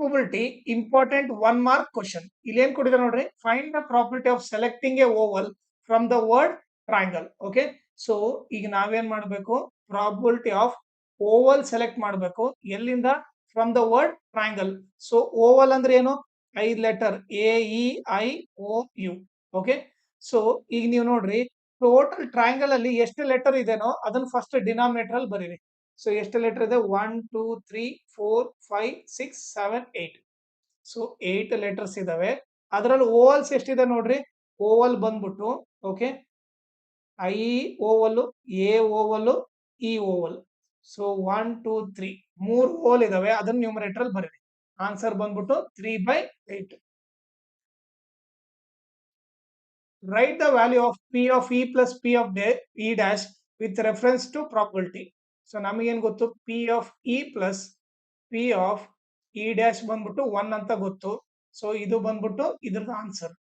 Probability important 1 mark question. ಇಲ್ಲಿ ಏನ್ ಕೊಟ್ಟಿದ್ದಾರೆ ನೋಡ್ರಿ, find the probability of selecting A Oval from the word triangle. Okay, so ಈಗ ನಾವೇನ್ ಮಾಡಬೇಕು, ಪ್ರಾಬಬಿಲಿಟಿ ಆಫ್ ಓವಲ್ ಸೆಲೆಕ್ಟ್ ಮಾಡಬೇಕು. ಎಲ್ಲಿಂದ? From the word triangle. So Oval ಅಂದ್ರೆ ಏನು? 5 ಲೆಟರ್ AEIOU. ಓಕೆ, ಸೊ ಈಗ ನೀವು ನೋಡ್ರಿ, ಟೋಟಲ್ ಟ್ರಯಾಂಗಲ್ ಅಲ್ಲಿ ಎಷ್ಟು ಲೆಟರ್ ಇದೆನೋ ಅದನ್ನ ಫಸ್ಟ್ ಡಿನಾಮಿನೇಟರ್ ಅಲ್ಲಿ ಬರೀರಿ. ಸೊ ಎಷ್ಟು ಲೆಟರ್ ಇದೆ? 1 2 3 4 5 6 7 8. ಸೊ 8 ಲೆಟರ್ಸ್ ಇದಾವೆ. ಅದರಲ್ಲಿ ಓವಲ್ಸ್ ಎಷ್ಟಿದೆ ನೋಡ್ರಿ. ಓವಲ್ ಬಂದ್ಬಿಟ್ಟು okay, I Oval, A Oval, E Oval. So 1 2 3 3 Oval ಇದಾವೆ. ಅದನ್ನ ನ್ಯೂಮರೇಟರ್ ಅಲ್ಲಿ ಬರೀರಿ. ಆನ್ಸರ್ ಬಂದ್ಬಿಟ್ಟು 3/8. Write the value of P of E plus P of E dash with reference to probability. So ನಮಗೇನು ಗೊತ್ತು? P of E plus P of E dash ಬಂದ್ಬಿಟ್ಟು 1 ಅಂತ ಗೊತ್ತು. ಸೊ ಇದು ಬಂದ್ಬಿಟ್ಟು ಇದ್ರದ್ದು answer.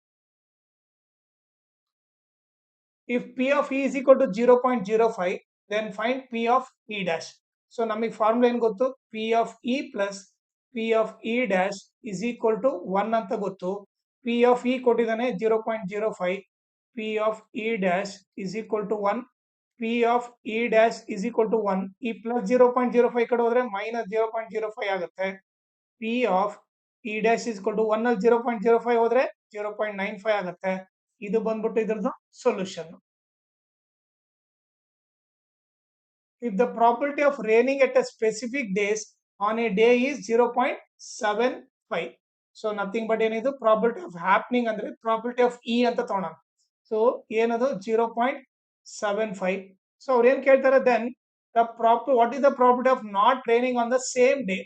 If P of E is equal to 0.05, then find P of E dash. So ನಮಗೆ formula ಏನು ಗೊತ್ತು? P of E plus P of E dash is equal to 1 ಅಂತ ಗೊತ್ತು. P of E ಕೊಟ್ಟಿದ್ದಾನೆ 0.05. P of E dash is equal to 1. P of E dash is equal to 1. ಈ plus 0.05 ಕಡೆ ಹೋದ್ರೆ minus 0.05 ಆಗುತ್ತೆ. P of E dash is equal to 1 ಅಲ್ಲಿ 0.05 ಹೋದ್ರೆ 0.95 ಆಗುತ್ತೆ. ಇದು ಬಂದ್ಬಿಟ್ಟು ಇದ್ರದ್ದು solution. If the probability of raining at a specific days on a day is 0.75. So nothing but ಏನಿದು? probability of happening ಅಂದ್ರೆ probability of E ಅಂತ ತಗೊಳ್ಳೋಣ. ಸೊ ಏನದು? 0.75. ಸೊ ಅವ್ರು ಏನ್ ಕೇಳ್ತಾರೆ, then what is the probability of not raining on the same day.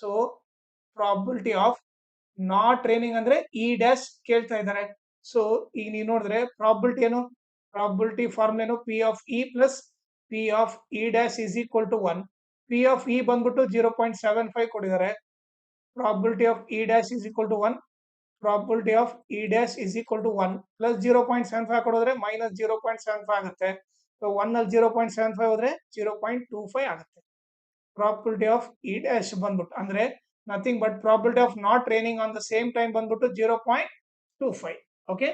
So probability of not raining ಅಂದ್ರೆ E dash ಕೇಳ್ತಾ ಇದ್ದಾರೆ. ಸೊ ಈಗ ನೀವು ನೋಡಿದ್ರೆ ಪ್ರಾಬಬಿಲಿಟಿ ಏನು? ಪ್ರಾಬಬಿಲಿಟಿ ಫಾರ್ಮುಲಾ ಏನು? P of E plus P of E dash is equal to 1. P of E ಬಂದ್ಬಿಟ್ಟು 0.75 ಕೊಟ್ಟಿದ್ದಾರೆ. Probability of E dash is equal to 1. Probability of E dash is equal to 1 plus 0.75 ಕೊಡೋದ್ರೆ minus 0.75 ಆಗುತ್ತೆ. So 1 ಅಲ್ಲಿ 0.75 ಹೋದ್ರೆ 0.25 ಆಗುತ್ತೆ. Probability of E dash ಬಂದ್ಬಿಟ್ಟು ಅಂದ್ರೆ nothing but probability of not raining on the same time ಬಂದ್ಬಿಟ್ಟು 0.25. Okay,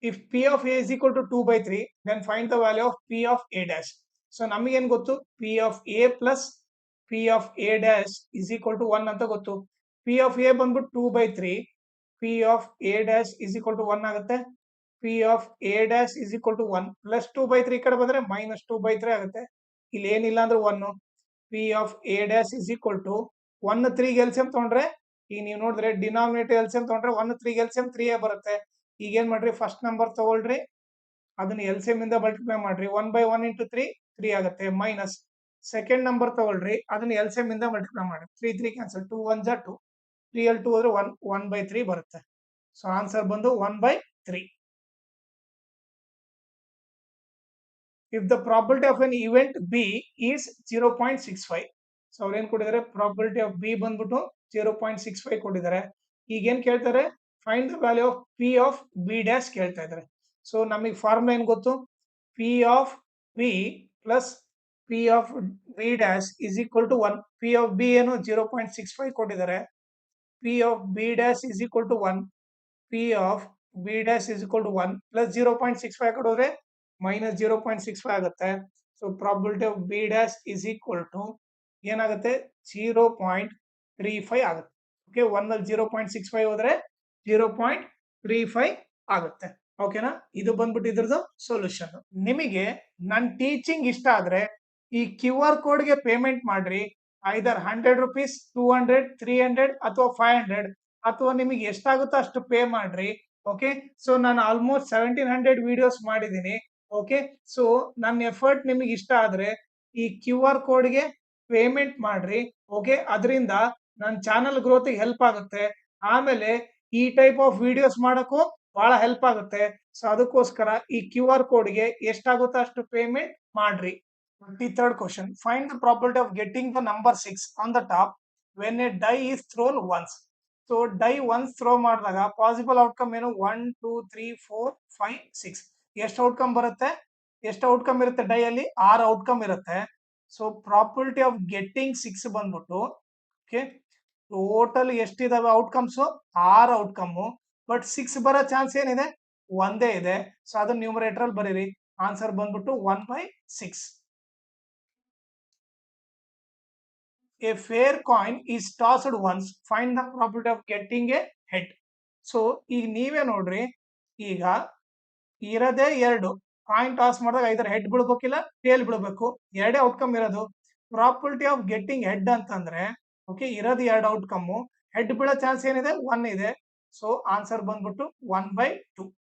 if P of A is equal to 2/3, then find the value of P of A dash. So ನಮಗೇನು ಗೊತ್ತು? P of A plus P of A dash is equal to 1 ಅಂತ ಗೊತ್ತು. P of A ಬಂದ್ಬಿಟ್ಟು 2/3. P of A dash is equal to 1 ಆಗುತ್ತೆ. P of A dash is equal to 1 plus 2/3 ಕಡೆ ಬಂದ್ರೆ minus 2/3 ಆಗುತ್ತೆ. ಇಲ್ಲಿ ಏನಿಲ್ಲ ಅಂದ್ರೆ 1. P of A dash is equal to 1 3 LCM ತಗೊಂಡ್ರೆ, ಈಗ ನೀವು ನೋಡಿದ್ರೆ ಡಿನಾಮಿನೇಟರ್ ಎಲ್ಸಿಎಂ ತಗೊಂಡ್ರೆ 1 3 ಎಲ್ಸಿಎಂ 3 ಬರುತ್ತೆ. ಈಗ ಏನ್ ಮಾಡ್ರಿ, ಫಸ್ಟ್ ನಂಬರ್ ತಗೊಳ್ರಿ, ಅದನ್ನ ಎಲ್ಸಿಎಂ ಇಂದ ಮಲ್ಟಿಪ್ಲೈ ಮಾಡ್ರಿ. 1/1 into 3 3 ಆಗುತ್ತೆ. ಮೈನಸ್ ಸೆಕೆಂಡ್ ನಂಬರ್ ತಗೊಳ್ರಿ, ಅದನ್ನ ಎಲ್ಸಿಎಂ ಇಂದ ಮಲ್ಟಿಪ್ಲೈ ಮಾಡ್ರಿ. 3 3 ಕ್ಯಾನ್ಸಲ್, 2 1 ಜಾ 2, 3 ಅಲ್ಲಿ 2 ಹೋದ್ರೆ 1/3 ಬರುತ್ತೆ. ಸೊ ಆನ್ಸರ್ ಬಂದು 1/3. If the probability of an event B is 0.65. So ಅವ್ರು ಏನ್ ಕೊಟ್ಟಿದ್ದಾರೆ? ಪ್ರಾಬಬಿಲಿಟಿ ಆಫ್ B ಬಂದ್ಬಿಟ್ಟು 0.65 ಕೊಟ್ಟಿದ್ದಾರೆ. ಈಗ ಏನ್ ಕೇಳ್ತಾರೆ? Find the value of P of B dash ಕೇಳ್ತಾ ಇದ್ದಾರೆ. ಸೊ ನಮಗೆ ಫಾರ್ಮುಲಾ ಏನ್ ಗೊತ್ತು? P of B plus P of B dash is equal to 1. P of B ಏನು? 0.65 ಕೊಟ್ಟಿದ್ದಾರೆ. P of B dash is equal to 1. P of B dash is equal to 1 plus 0.65 ಕೊಡೋದ್ರೆ minus 0.65 ಆಗುತ್ತೆ. So probability of B dash is equal to ಏನಾಗುತ್ತೆ? 0.35 ಆಗುತ್ತೆ. Okay, 1 ಅಲ್ಲಿ 0.65 ಹೋದ್ರೆ 0.35 ಆಗುತ್ತೆ. ಓಕೆನಾ? ಇದು ಬಂದ್ಬಿಟ್ಟು ಇದ್ರದ್ದು ಸೊಲ್ಯೂಷನ್. ನಿಮಗೆ ನನ್ನ ಟೀಚಿಂಗ್ ಇಷ್ಟ ಆದ್ರೆ ಈ QR ಕೋಡ್ಗೆ ಪೇಮೆಂಟ್ ಮಾಡ್ರಿ. ಐದರ್ 100 rupees, 200, 300 ಅಥವಾ 500 ಅಥವಾ ನಿಮಗೆ ಎಷ್ಟಾಗುತ್ತೋ ಅಷ್ಟು ಪೇ ಮಾಡ್ರಿ. ಓಕೆ, ಸೊ ನಾನು ಆಲ್ಮೋಸ್ಟ್ 1700 ವಿಡಿಯೋಸ್ ಮಾಡಿದ್ದೀನಿ. ಓಕೆ, ಸೊ ನನ್ನ ಎಫರ್ಟ್ ನಿಮಗೆ ಇಷ್ಟ ಆದ್ರೆ ಈ QR ಕೋಡ್ಗೆ ಪೇಮೆಂಟ್ ಮಾಡ್ರಿ. ಓಕೆ, ಅದರಿಂದ ನನ್ನ ಚಾನಲ್ ಗ್ರೋತ್ ಹೆಲ್ಪ್ ಆಗುತ್ತೆ. ಆಮೇಲೆ ಈ ಟೈಪ್ ಆಫ್ ವಿಡಿಯೋಸ್ ಮಾಡಕ್ಕೂ ಬಹಳ ಹೆಲ್ಪ್ ಆಗುತ್ತೆ. ಸೊ ಅದಕ್ಕೋಸ್ಕರ ಈ QR ಕೋಡ್ಗೆ ಎಷ್ಟಾಗುತ್ತೋ ಅಷ್ಟು ಪೇಮೆಂಟ್ ಮಾಡ್ರಿ. 23rd question. Find the probability of getting the number 6 on the top when a die is thrown once. So die once throw ಮಾಡಿದಾಗ ಪಾಸಿಬಲ್ ಔಟ್ಕಮ್ ಏನು? 1 2 3 4 5 6. ಎಷ್ಟು ಔಟ್ಕಮ್ ಬರುತ್ತೆ? ಎಷ್ಟು ಔಟ್ಕಮ್ ಇರುತ್ತೆ ಡೈ ಅಲ್ಲಿ? 6 ಔಟ್ಕಮ್ ಇರುತ್ತೆ. ಸೊ ಪ್ರಾಬಬಿಲಿಟಿ ಆಫ್ ಗೆಟ್ಟಿಂಗ್ 6 ಬಂದ್ಬಿಟ್ಟು okay total ಎಷ್ಟಿದಾವೆ ಔಟ್ಕಮ್ಸ್ 6 ಔಟ್ಕಮ್ ಬಟ್ 6 ಬರೋ ಚಾನ್ಸ್ ಏನಿದೆ ಒಂದೇ ಇದೆ ಸೊ ಅದನ್ನ ನ್ಯೂಮರೇಟರ್ ಅಲ್ಲಿ ಬರೀರಿ ಆನ್ಸರ್ ಬಂದ್ಬಿಟ್ಟು 1/6. A fair coin is tossed once, find the probability of getting a head. So ಈಗ ನೀವೇ ನೋಡ್ರಿ, ಈಗ ಇರೋದೇ 2 ಕಾಯಿನ್ ಟಾಸ್ ಮಾಡಿದಾಗ ಐದರ ಹೆಡ್ ಬೀಳ್ಬೇಕಿಲ್ಲ ಟೇಲ್ ಬೀಳ್ಬೇಕು, ಎರಡೇ ಔಟ್ಕಮ್ ಇರೋದು. ಪ್ರಾಬಬಿಲಿಟಿ ಆಫ್ ಗೆಟ್ಟಿಂಗ್ ಹೆಡ್ ಅಂತಂದ್ರೆ ಓಕೆ ಇರೋದು 2 ಔಟ್ಕಮ್, ಹೆಡ್ ಬೀಳೋ ಚಾನ್ಸ್ ಏನಿದೆ 1 ಇದೆ. ಸೊ ಆನ್ಸರ್ ಬಂದ್ಬಿಟ್ಟು 1/2.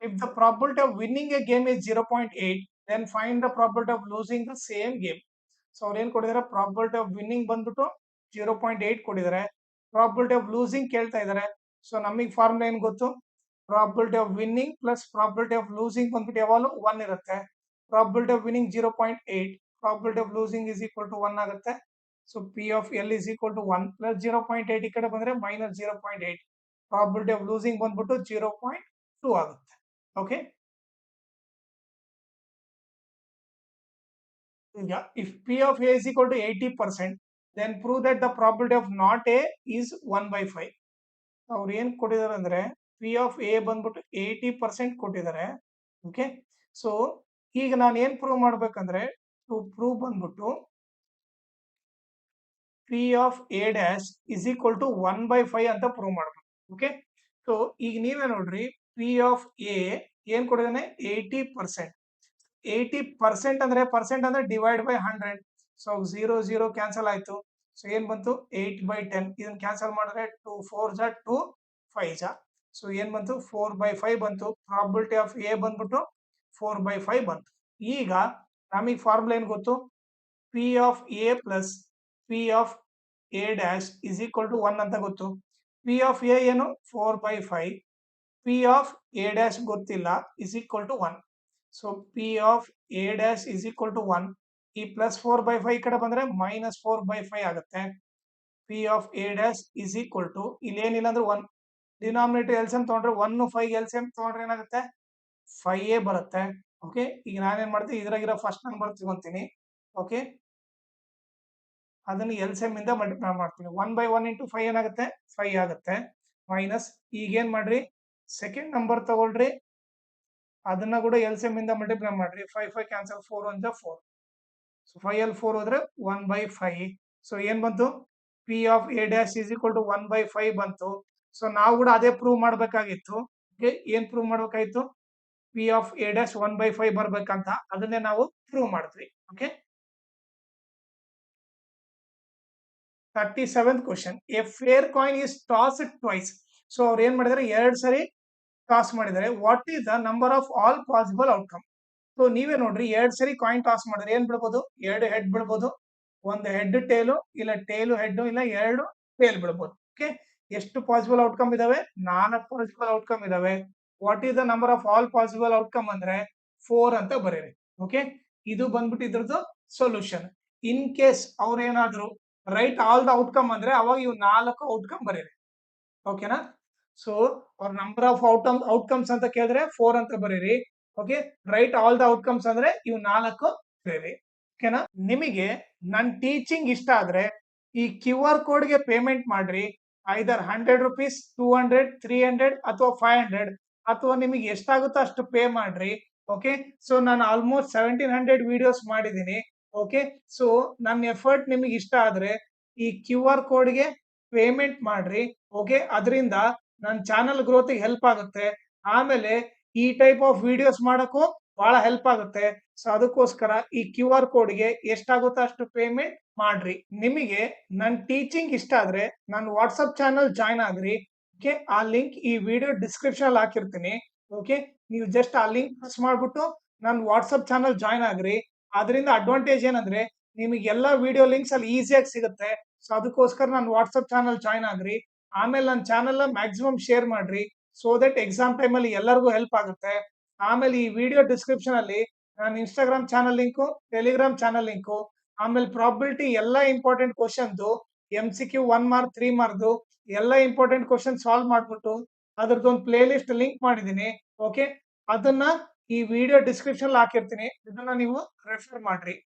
If the probability of winning a game is 0.8, then find the probability of losing the same game. So ಅವ್ರು ಏನ್ ಕೊಟ್ಟಿದ್ದಾರೆ, ಪ್ರಾಬಬಿಲಿಟಿ ಆಫ್ ವಿನ್ನಿಂಗ್ ಬಂದ್ಬಿಟ್ಟು 0.8 ಕೊಟ್ಟಿದ್ದಾರೆ, ಪ್ರಾಬಬಿಲಿಟಿ ಆಫ್ ಲೂಸಿಂಗ್ ಕೇಳ್ತಾ ಇದ್ದಾರೆ. ಸೊ ನಮಗೆ ಫಾರ್ಮುಲಾ ಏನ್ ಗೊತ್ತು, probability of winning plus probability of losing ಬಂದ್ಬಿಟ್ಟು ಯಾವಾಗಲೂ 1 ಇರುತ್ತೆ. Probability of winning 0.8, probability of losing is equal to 1 ಆಗುತ್ತೆ. So P of L is equal to 1 plus 0.8 ಈ ಕಡೆ ಬಂದ್ರೆ ಮೈನಸ್ 0.8, ಪ್ರಾಬಬಿಲಿಟಿ ಆಫ್ ಲೂಸಿಂಗ್ ಬಂದ್ಬಿಟ್ಟು 0.2 ಆಗುತ್ತೆ. Okay, if P of A is equal to 80%, then prove that the probability of not A is 1/5. ಅವ್ರು ಏನ್ ಕೊಟ್ಟಿದ್ದಾರೆ ಅಂದ್ರೆ P of A ಬಂದ್ಬಿಟ್ಟು 80% ಕೊಟ್ಟಿದ್ದಾರೆ. ಓಕೆ, ಸೊ ಈಗ ನಾನು ಏನ್ ಪ್ರೂವ್ ಮಾಡ್ಬೇಕಂದ್ರೆ ಟು ಪ್ರೂವ್ ಬಂದ್ಬಿಟ್ಟು P of A dash is equal to 1/5 ಅಂತ ಪ್ರೂವ್ ಮಾಡ್ಬೇಕು. ಓಕೆ, ಸೊ ಈಗ ನೀವೇ ನೋಡ್ರಿ, P of A ಏನ್ ಕೊಟ್ಟಿದ್ದಾನೆ 80%. 80% ಅಂದ್ರೆ ಪರ್ಸೆಂಟ್ ಅಂದ್ರೆ ಡಿವೈಡ್ ಬೈ 100. ಸೊ 0 0 ಕ್ಯಾನ್ಸಲ್ ಆಯ್ತು. ಸೊ ಏನ್ ಬಂತು 8/10. ಇದನ್ನ ಕ್ಯಾನ್ಸಲ್ ಮಾಡಿದ್ರೆ 2 4 ಜಾ 2 5 ಜಾ. ಸೊ ಏನ್ ಬಂತು 4/5 ಬಂತು. ಪ್ರಾಬಬಿಲಿಟಿ ಆಫ್ ಎ ಬಂದ್ಬಿಟ್ಟು 4/5 ಬಂತು. ಈಗ ನಮಗೆ ಫಾರ್ಮುಲಾ ಏನ್ ಗೊತ್ತು, P of A plus P of A dash is equal to 1 ಅಂತ ಗೊತ್ತು. ಪಿ ಆಫ್ ಎ ಏನು 4/5, ಪಿ ಆಫ್ ಎ ಡ್ಯಾಶ್ ಗೊತ್ತಿಲ್ಲ, is equal to 1. So P of A dash is equal to 1. ಈ ಪ್ಲಸ್ 4/5 ಕಡೆ ಬಂದ್ರೆ minus 4/5 ಆಗುತ್ತೆ. P of A dash is equal to ಇಲ್ಲಿ ಏನಿಲ್ಲ ಅಂದ್ರೆ 1, ಡಿನಾಮಿನೇಟರ್ ಎಲ್ಸಿಎಂ ತಗೊಂಡ್ರೆ 1 5 ಎಲ್ಸಿಎಂ ತಗೊಂಡ್ರೆ ಏನಾಗುತ್ತೆ 5a ಬರುತ್ತೆ. ಓಕೆ, ಈಗ ನಾನೇನ್ ಮಾಡ್ತೀನಿ, ಇದ್ರಾಗಿರೋ ಫಸ್ಟ್ ನಂಬರ್ ತಗೊಂತೀನಿ. ಓಕೆ, ಅದನ್ನ ಎಲ್ಸಿಎಂ ಇಂದ ಮಲ್ಟಿಪ್ಲೈ ಮಾಡ್ತೀನಿ. 1/1 ಇಂಟು 5 ಏನಾಗುತ್ತೆ 5 ಆಗುತ್ತೆ. ಮೈನಸ್ ಈಗ ಏನ್ ಮಾಡ್ರಿ, ಸೆಕೆಂಡ್ ನಂಬರ್ ತಗೊಳ್ರಿ, ಅದನ್ನ ಕೂಡ ಎಲ್ಸಿಎಂ ಇಂದ ಮಲ್ಟಿಪ್ಲೈ ಮಾಡ್ರಿ. 5 5 ಕ್ಯಾನ್ಸಲ್, 4 1 ಜಾ 4. ಸೊ 5 ಅಲ್ಲಿ 4 ಹೋದ್ರೆ 1/5. ಸೊ ಏನ್ ಬಂತು, P of A dash is equal to 1/5 ಬಂತು. ಸೊ ನಾವು ಕೂಡ ಅದೇ ಪ್ರೂವ್ ಮಾಡ್ಬೇಕಾಗಿತ್ತು. ಓಕೆ, ಏನ್ ಪ್ರೂವ್ ಮಾಡ್ಬೇಕಾಗಿತ್ತು, ಪಿ ಆಫ್ ಎ ಡ್ಯಾಶ್ 1/5 ಬರ್ಬೇಕಂತ, ಅದನ್ನೇ ನಾವು ಪ್ರೂವ್ ಮಾಡಿದ್ವಿ. Okay, 37th question, A fair coin is tossed twice. So ಅವ್ರು ಏನ್ ಮಾಡಿದಾರೆ, 2 ಸರಿ ಟಾಸ್ ಮಾಡಿದ್ದಾರೆ. What is the number of all possible outcome. So ನೀವೇ ನೋಡ್ರಿ, 2 ಸರಿ ಕಾಯಿನ್ ಟಾಸ್ ಮಾಡಿದ್ರೆ ಏನ್ ಬಿಡ್ಬೋದು, 2 ಹೆಡ್ ಬಿಡ್ಬೋದು, 1 ಹೆಡ್ ಟೇಲು, ಇಲ್ಲ ಟೇಲು ಹೆಡ್, ಇಲ್ಲ 2 ಟೇಲ್ ಬಿಡ್ಬೋದು. ಓಕೆ, ಎಷ್ಟು ಪಾಸಿಬಲ್ ಔಟ್ಕಮ್ ಇದಾವೆ, 4 ಪಾಸಿಬಲ್ ಔಟ್ಕಮ್ ಇದಾವೆ. What is the number of all possible outcome ಅಂದ್ರೆ 4 ಅಂತ ಬರೀರಿ. ಓಕೆ, ಇದು ಬಂದ್ಬಿಟ್ಟು ಇದ್ರದ್ದು ಸೊಲ್ಯೂಷನ್. ಇನ್ ಕೇಸ್ ಅವ್ರೇನಾದ್ರು ರೈಟ್ ಆಲ್ ದ ಔಟ್ಕಮ್ ಅಂದ್ರೆ ಅವಾಗ ಇವು 4 ಔಟ್ಕಮ್ ಬರೀರಿ. ಓಕೆನಾ, ಸೊ ಅವ್ರ ನಂಬರ್ ಆಫ್ ಔಟ್ಕಮ್ಸ್ ಅಂತ ಕೇಳಿದ್ರೆ 4 ಅಂತ ಬರೀರಿ. Okay, right all the outcomes ಅಂದ್ರೆ ಇವು 4 ಬರೀರಿ. ಓಕೆನಾ, ನಿಮಗೆ ನನ್ನ ಟೀಚಿಂಗ್ ಇಷ್ಟ ಆದ್ರೆ ಈ QR ಕೋಡ್ಗೆ ಪೇಮೆಂಟ್ ಮಾಡ್ರಿ. ಐದರ್ 100 rupees, 200, 300 ಅಥವಾ 500, ಅಥವಾ ನಿಮಗೆ ಎಷ್ಟಾಗುತ್ತೋ ಅಷ್ಟು ಪೇ ಮಾಡ್ರಿ. ಓಕೆ, ಸೊ ನಾನು ಆಲ್ಮೋಸ್ಟ್ 1700 ವಿಡಿಯೋಸ್ ಮಾಡಿದ್ದೀನಿ. ಓಕೆ, ಸೊ ನನ್ನ ಎಫರ್ಟ್ ನಿಮಗೆ ಇಷ್ಟ ಆದ್ರೆ ಈ QR ಕೋಡ್ಗೆ ಪೇಮೆಂಟ್ ಮಾಡ್ರಿ. ಓಕೆ, ಅದರಿಂದ ನನ್ನ ಚಾನಲ್ ಗ್ರೋತ್ ಹೆಲ್ಪ್ ಆಗುತ್ತೆ. ಆಮೇಲೆ ಈ ಟೈಪ್ ಆಫ್ ವಿಡಿಯೋಸ್ ಮಾಡಕ್ಕೂ ಬಹಳ ಹೆಲ್ಪ್ ಆಗುತ್ತೆ. ಸೊ ಅದಕ್ಕೋಸ್ಕರ ಈ QR ಕೋಡ್ಗೆ ಎಷ್ಟಾಗುತ್ತೋ ಅಷ್ಟು ಪೇಮೆಂಟ್ ಮಾಡ್ರಿ. ನಿಮಗೆ ನನ್ನ ಟೀಚಿಂಗ್ ಇಷ್ಟ ಆದ್ರೆ ನನ್ನ ವಾಟ್ಸಪ್ ಚಾನಲ್ ಜಾಯ್ನ್ ಆಗ್ರಿ. ಓಕೆ, ಆ ಲಿಂಕ್ ಈ ವಿಡಿಯೋ ಡಿಸ್ಕ್ರಿಪ್ಷನ್ ಅಲ್ಲಿ ಹಾಕಿರ್ತೀನಿ. ಓಕೆ, ನೀವು ಜಸ್ಟ್ ಆ ಲಿಂಕ್ ಪ್ರೆಸ್ ಮಾಡ್ಬಿಟ್ಟು ನನ್ನ ವಾಟ್ಸಪ್ ಚಾನಲ್ ಜಾಯ್ನ್ ಆಗ್ರಿ. ಅದರಿಂದ ಅಡ್ವಾಂಟೇಜ್ ಏನಂದ್ರೆ ನಿಮಗೆ ಎಲ್ಲ ವಿಡಿಯೋ ಲಿಂಕ್ಸ್ ಅಲ್ಲಿ ಈಸಿಯಾಗಿ ಸಿಗುತ್ತೆ. ಸೊ ಅದಕ್ಕೋಸ್ಕರ ನನ್ನ ವಾಟ್ಸಪ್ ಚಾನಲ್ ಜಾಯ್ನ್ ಆಗ್ರಿ. ಆಮೇಲೆ ನನ್ನ ಚಾನಲ್ ಮ್ಯಾಕ್ಸಿಮಮ್ ಶೇರ್ ಮಾಡ್ರಿ, ಸೋ ದಟ್ ಎಕ್ಸಾಮ್ ಟೈಮ್ ಅಲ್ಲಿ ಎಲ್ಲರಿಗೂ ಹೆಲ್ಪ್ ಆಗುತ್ತೆ. ಆಮೇಲೆ ಈ ವಿಡಿಯೋ ಡಿಸ್ಕ್ರಿಪ್ಷನ್ ಅಲ್ಲಿ ನನ್ನ Instagram channel link, Telegram channel link, ಆಮೇಲೆ ಪ್ರಾಬಿಲಿಟಿ ಎಲ್ಲ ಇಂಪಾರ್ಟೆಂಟ್ ಕ್ವಶನ್ದು MCQ 1 ಮಾರ್ಕ್ 3 ಮಾರ್ಕ್ದು ಎಲ್ಲ ಇಂಪಾರ್ಟೆಂಟ್ ಕ್ವಶನ್ ಸಾಲ್ವ್ ಮಾಡ್ಬಿಟ್ಟು ಅದ್ರದ್ದೊಂದು ಪ್ಲೇ ಲಿಸ್ಟ್ ಲಿಂಕ್ ಮಾಡಿದ್ದೀನಿ. ಓಕೆ, ಅದನ್ನ ಈ ವಿಡಿಯೋ ಡಿಸ್ಕ್ರಿಪ್ಷನ್ ಹಾಕಿರ್ತೀನಿ, ಇದನ್ನ ನೀವು ರೆಫರ್ ಮಾಡ್ರಿ.